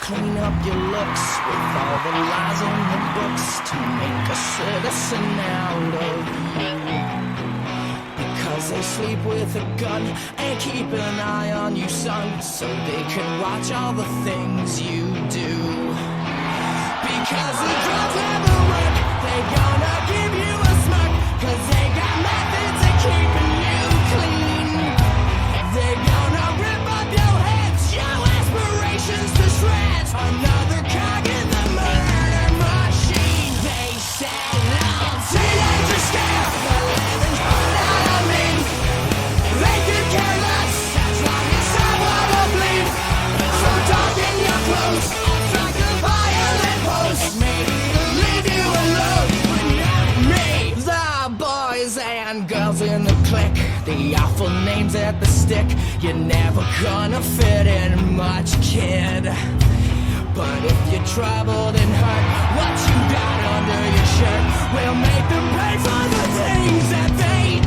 Clean up your looks with all the lies in the books to make a citizen out of you. Because they sleep with a gun and keep an eye on you, son, so they can watch all the things you do. Because the drugs never work, they gonna give you a smirk, cause they got methods of keeping you clean. They gonna rip up your heads, your aspirations to shreds. Another cog in the murder machine. They said, I'll teenager scare the living heart out of me. They could care less as long as I wanna bleed. So darken your clothes, I'll strike a violent pose. Maybe to leave you alone, but not me. The boys and girls in the clique, the awful names at the stick. You're never gonna fit in much, kid. But if you're troubled and hurt, what you got under your shirt will make them pay for the things that they